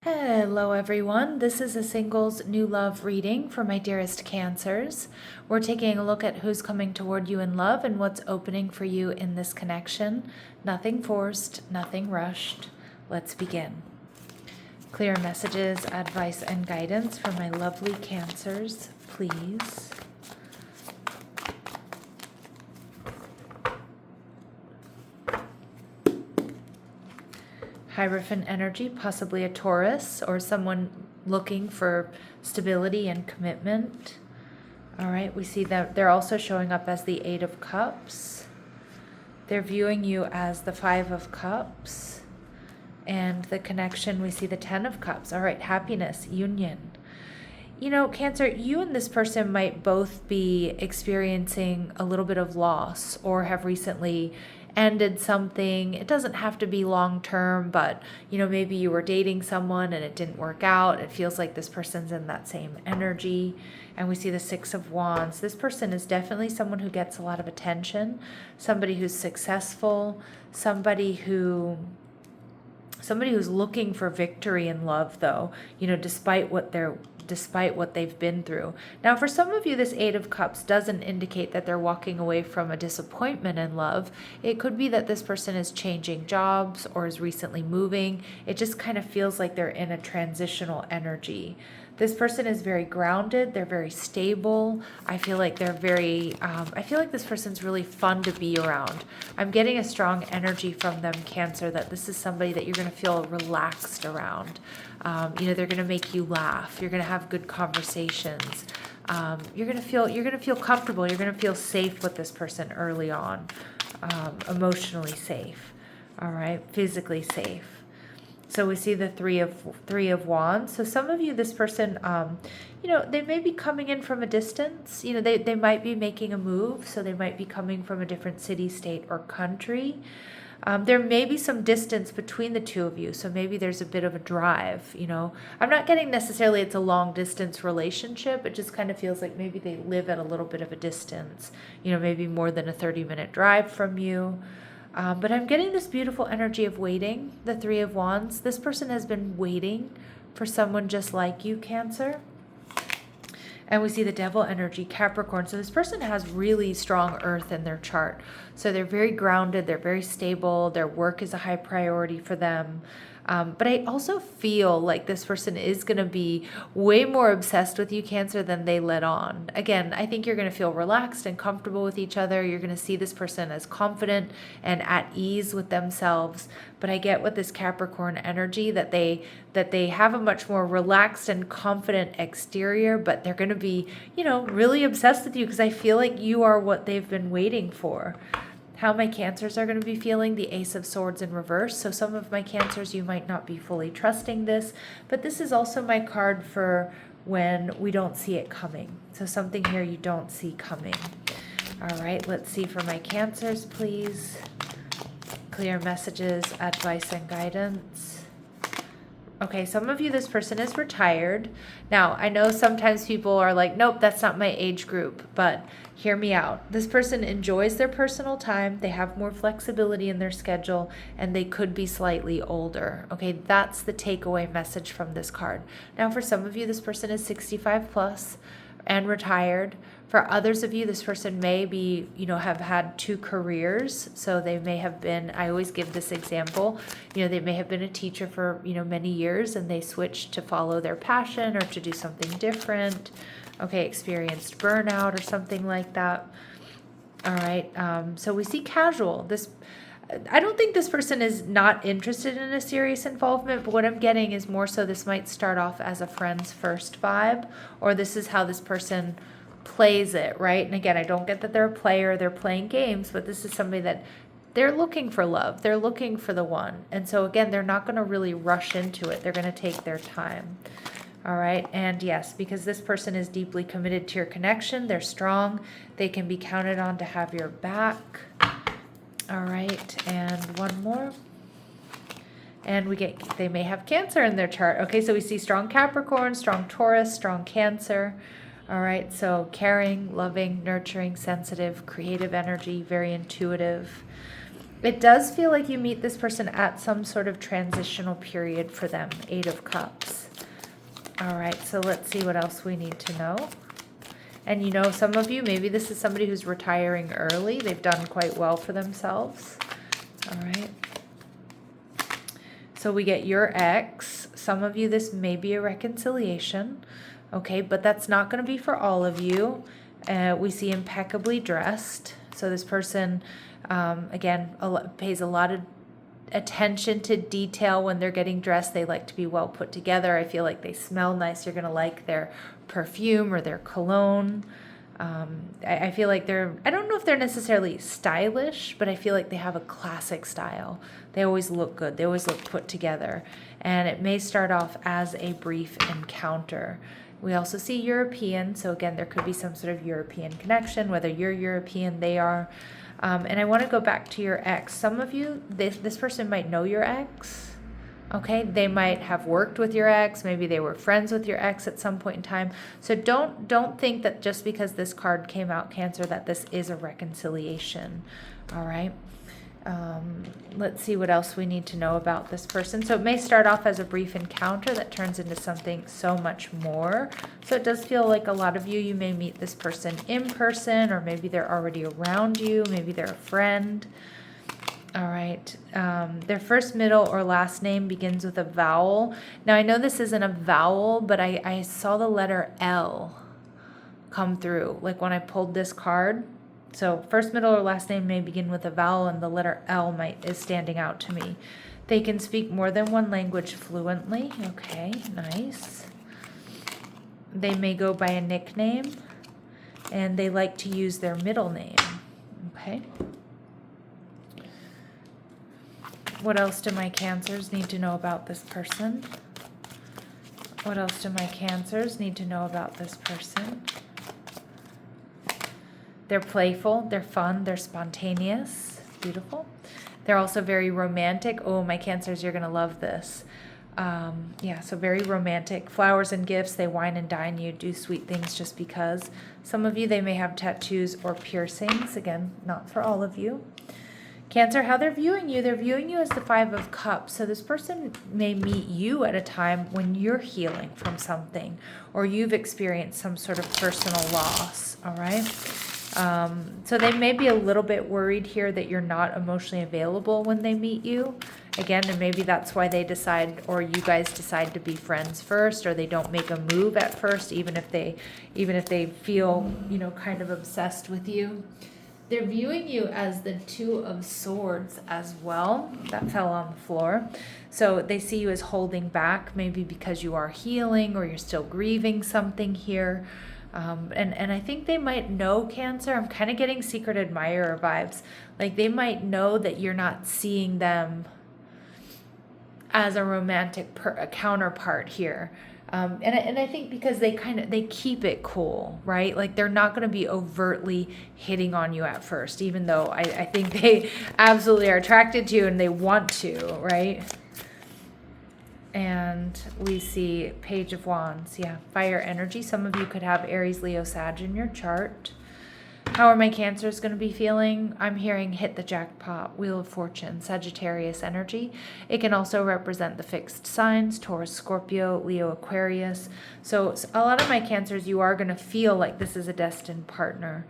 Hello everyone, this is a singles new love reading for my dearest Cancers. We're taking a look at who's coming toward you in love and what's opening for you in this connection. Nothing forced, nothing rushed. Let's begin. Clear messages, advice, and guidance for my lovely Cancers, please. Hierophant energy, possibly a Taurus or someone looking for stability and commitment. All right, we see that they're also showing up as the Eight of Cups. They're viewing you as the Five of Cups. And the connection, we see the Ten of Cups. All right, happiness, union. You know, Cancer, you and this person might both be experiencing a little bit of loss or have recently ended something. It doesn't have to be long term, but maybe you were dating someone and it didn't work out. It feels like this person's in that same energy. And we see the Six of Wands. This person is definitely someone who gets a lot of attention, somebody who's successful, somebody who's looking for victory in love, though, despite what they've been through. Now, for some of you, this Eight of Cups doesn't indicate that they're walking away from a disappointment in love. It could be that this person is changing jobs or is recently moving. It just kind of feels like they're in a transitional energy. This person is very grounded. They're very stable. I feel like this person's really fun to be around. I'm getting a strong energy from them, Cancer, that this is somebody that you're going to feel relaxed around. They're going to make you laugh. You're going to have good conversations. You're going to feel comfortable. You're going to feel safe with this person early on, emotionally safe. All right, physically safe. So we see the three of Wands. So some of you, this person, they may be coming in from a distance. They might be making a move. So they might be coming from a different city, state, or country. There may be some distance between the two of you. So maybe there's a bit of a drive, I'm not getting necessarily it's a long distance relationship. It just kind of feels like maybe they live at a little bit of a distance, maybe more than a 30-minute drive from you. But I'm getting this beautiful energy of waiting, the Three of Wands. This person has been waiting for someone just like you, Cancer. And we see the Devil energy, Capricorn. So this person has really strong earth in their chart. So they're very grounded, they're very stable, their work is a high priority for them. But I also feel like this person is going to be way more obsessed with you, Cancer, than they let on. Again, I think you're going to feel relaxed and comfortable with each other. You're going to see this person as confident and at ease with themselves. But I get with this Capricorn energy that they have a much more relaxed and confident exterior, but they're going to be, really obsessed with you because I feel like you are what they've been waiting for. How my Cancers are going to be feeling, the Ace of Swords in reverse. So some of my Cancers, you might not be fully trusting this, but this is also my card for when we don't see it coming. So something here you don't see coming. All right, let's see for my Cancers, please. Clear messages, advice, and guidance. Okay, some of you, this person is retired. Now, I know sometimes people are like, nope, that's not my age group, but hear me out. This person enjoys their personal time. They have more flexibility in their schedule, and they could be slightly older. Okay, that's the takeaway message from this card. Now, for some of you, this person is 65 plus and retired. For others of you, this person may be, have had two careers. So they may have been, I always give this example, they may have been a teacher for, many years and they switched to follow their passion or to do something different. Okay, experienced burnout or something like that. All right, so we see casual. I don't think this person is not interested in a serious involvement, but what I'm getting is more so this might start off as a friends first vibe, or this is how this person plays it, right? And again, I don't get that they're a player, they're playing games, but this is somebody that they're looking for love. They're looking for the one. And so again, they're not going to really rush into it. They're going to take their time. All right. And yes, because this person is deeply committed to your connection, they're strong. They can be counted on to have your back. All right, and one more. And they may have Cancer in their chart. Okay, so we see strong Capricorn, strong Taurus, strong Cancer. All right, so caring, loving, nurturing, sensitive, creative energy, very intuitive. It does feel like you meet this person at some sort of transitional period for them. 8 of Cups. All right, so let's see what else we need to know. And you know, some of you, maybe this is somebody who's retiring early. They've done quite well for themselves. All right. So we get your ex. Some of you, this may be a reconciliation. Okay, but that's not going to be for all of you. We see impeccably dressed. So this person, again, pays a lot of attention to detail when they're getting dressed. They like to be well put together. I feel like they smell nice. You're going to like their perfume or their cologne. I feel like I don't know if they're necessarily stylish, but I feel like they have a classic style. They always look good. They always look put together. And it may start off as a brief encounter. We also see European. So again, there could be some sort of European connection, whether you're European, they are. And I want to go back to your ex. Some of you, this person might know your ex. Okay, they might have worked with your ex. Maybe they were friends with your ex at some point in time. So don't think that just because this card came out, Cancer, that this is a reconciliation. All right. Let's see what else we need to know about this person. So it may start off as a brief encounter that turns into something so much more. So it does feel like a lot of you may meet this person in person, or maybe they're already around you. Maybe they're a friend. All right. Their first, middle, or last name begins with a vowel. Now, I know this isn't a vowel, but I saw the letter L come through, like when I pulled this card. So first, middle, or last name may begin with a vowel, and the letter L is standing out to me. They can speak more than one language fluently. Okay, nice. They may go by a nickname, and they like to use their middle name. Okay. What else do my Cancers need to know about this person? What else do my Cancers need to know about this person? They're playful, they're fun, they're spontaneous. Beautiful. They're also very romantic. Oh, my Cancers, you're going to love this. Yeah, so very romantic. Flowers and gifts, they wine and dine you, do sweet things just because. Some of you, they may have tattoos or piercings. Again, not for all of you. Cancer, how they're viewing you as the 5 of Cups. So this person may meet you at a time when you're healing from something, or you've experienced some sort of personal loss, all right? So they may be a little bit worried here that you're not emotionally available when they meet you. Again, and maybe that's why they decide, or you guys decide to be friends first, or they don't make a move at first, even if they feel, kind of obsessed with you. They're viewing you as the 2 of Swords as well. That fell on the floor. So they see you as holding back, maybe because you are healing or you're still grieving something here. And I think they might know, Cancer. I'm kind of getting secret admirer vibes. Like they might know that you're not seeing them as a romantic counterpart here. And I think because they keep it cool, right? Like they're not going to be overtly hitting on you at first, even though I think they absolutely are attracted to you and they want to, right? And we see Page of Wands. Yeah, fire energy. Some of you could have Aries, Leo, Sag in your chart. How are my Cancers going to be feeling? I'm hearing hit the jackpot, Wheel of Fortune, Sagittarius energy. It can also represent the fixed signs, Taurus, Scorpio, Leo, Aquarius. So a lot of my Cancers, you are going to feel like this is a destined partner.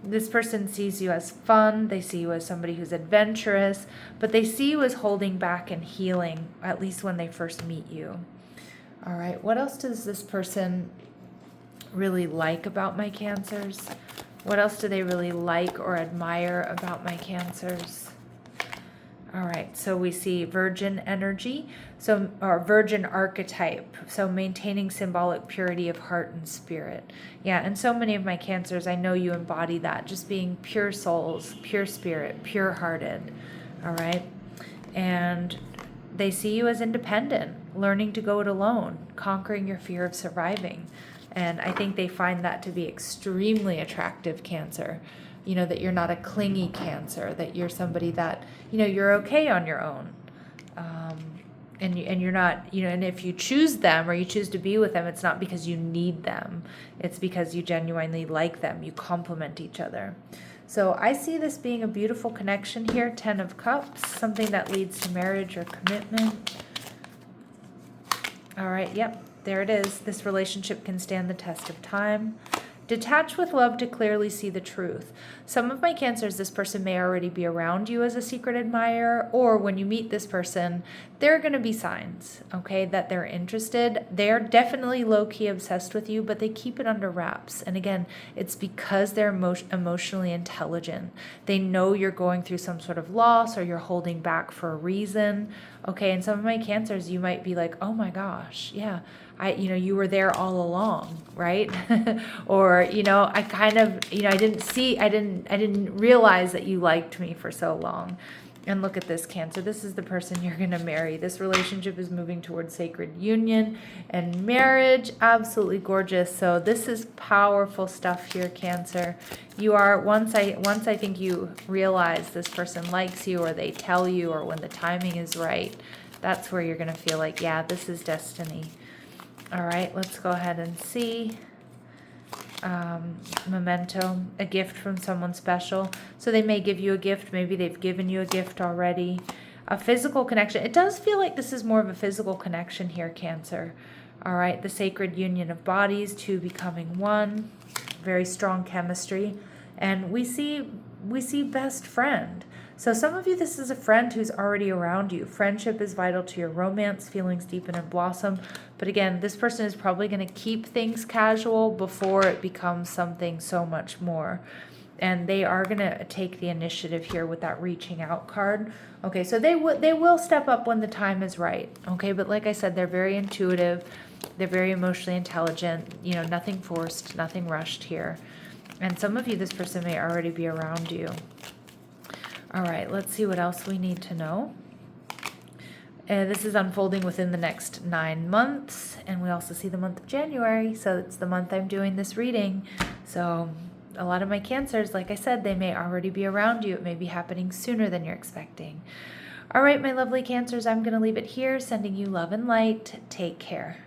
This person sees you as fun. They see you as somebody who's adventurous, but they see you as holding back and healing, at least when they first meet you. All right, what else does this person really like about my Cancers? What else do they really like or admire about my Cancers? All right, so we see Virgin energy, or Virgin archetype, so maintaining symbolic purity of heart and spirit. Yeah, and so many of my Cancers, I know you embody that, just being pure souls, pure spirit, pure-hearted, all right? And they see you as independent, learning to go it alone, conquering your fear of surviving. And I think they find that to be extremely attractive, Cancer. That you're not a clingy Cancer, that you're somebody that, you're okay on your own. And you're not, and if you choose them or you choose to be with them, it's not because you need them. It's because you genuinely like them. You complement each other. So I see this being a beautiful connection here, 10 of Cups, something that leads to marriage or commitment. All right, yep, there it is. This relationship can stand the test of time. Detach with love to clearly see the truth. Some of my Cancers, this person may already be around you as a secret admirer, or when you meet this person, there are going to be signs, okay, that they're interested. They're definitely low-key obsessed with you, but they keep it under wraps. And again, it's because they're emotionally intelligent. They know you're going through some sort of loss or you're holding back for a reason, okay? And some of my Cancers, you might be like, oh my gosh, yeah, you were there all along, right? Or, I kind of, I didn't realize that you liked me for so long. And look at this, Cancer. This is the person you're going to marry. This relationship is moving towards sacred union and marriage. Absolutely gorgeous. So this is powerful stuff here, Cancer. You are, once I think you realize this person likes you, or they tell you, or when the timing is right, that's where you're going to feel like, yeah, this is destiny. All right, let's go ahead and see. Memento, a gift from someone special. So they may give you a gift. Maybe they've given you a gift already. A physical connection. It does feel like this is more of a physical connection here, Cancer. All right, the sacred union of bodies, two becoming one. Very strong chemistry. And we see best friend. So some of you, this is a friend who's already around you. Friendship is vital to your romance. Feelings deepen and blossom. But again, this person is probably going to keep things casual before it becomes something so much more. And they are going to take the initiative here with that reaching out card. Okay, so they will step up when the time is right. Okay, but like I said, they're very intuitive. They're very emotionally intelligent. Nothing forced, nothing rushed here. And some of you, this person may already be around you. All right, let's see what else we need to know. This is unfolding within the next 9 months, and we also see the month of January, so it's the month I'm doing this reading. So a lot of my Cancers, like I said, they may already be around you. It may be happening sooner than you're expecting. All right, my lovely Cancers, I'm going to leave it here, sending you love and light. Take care.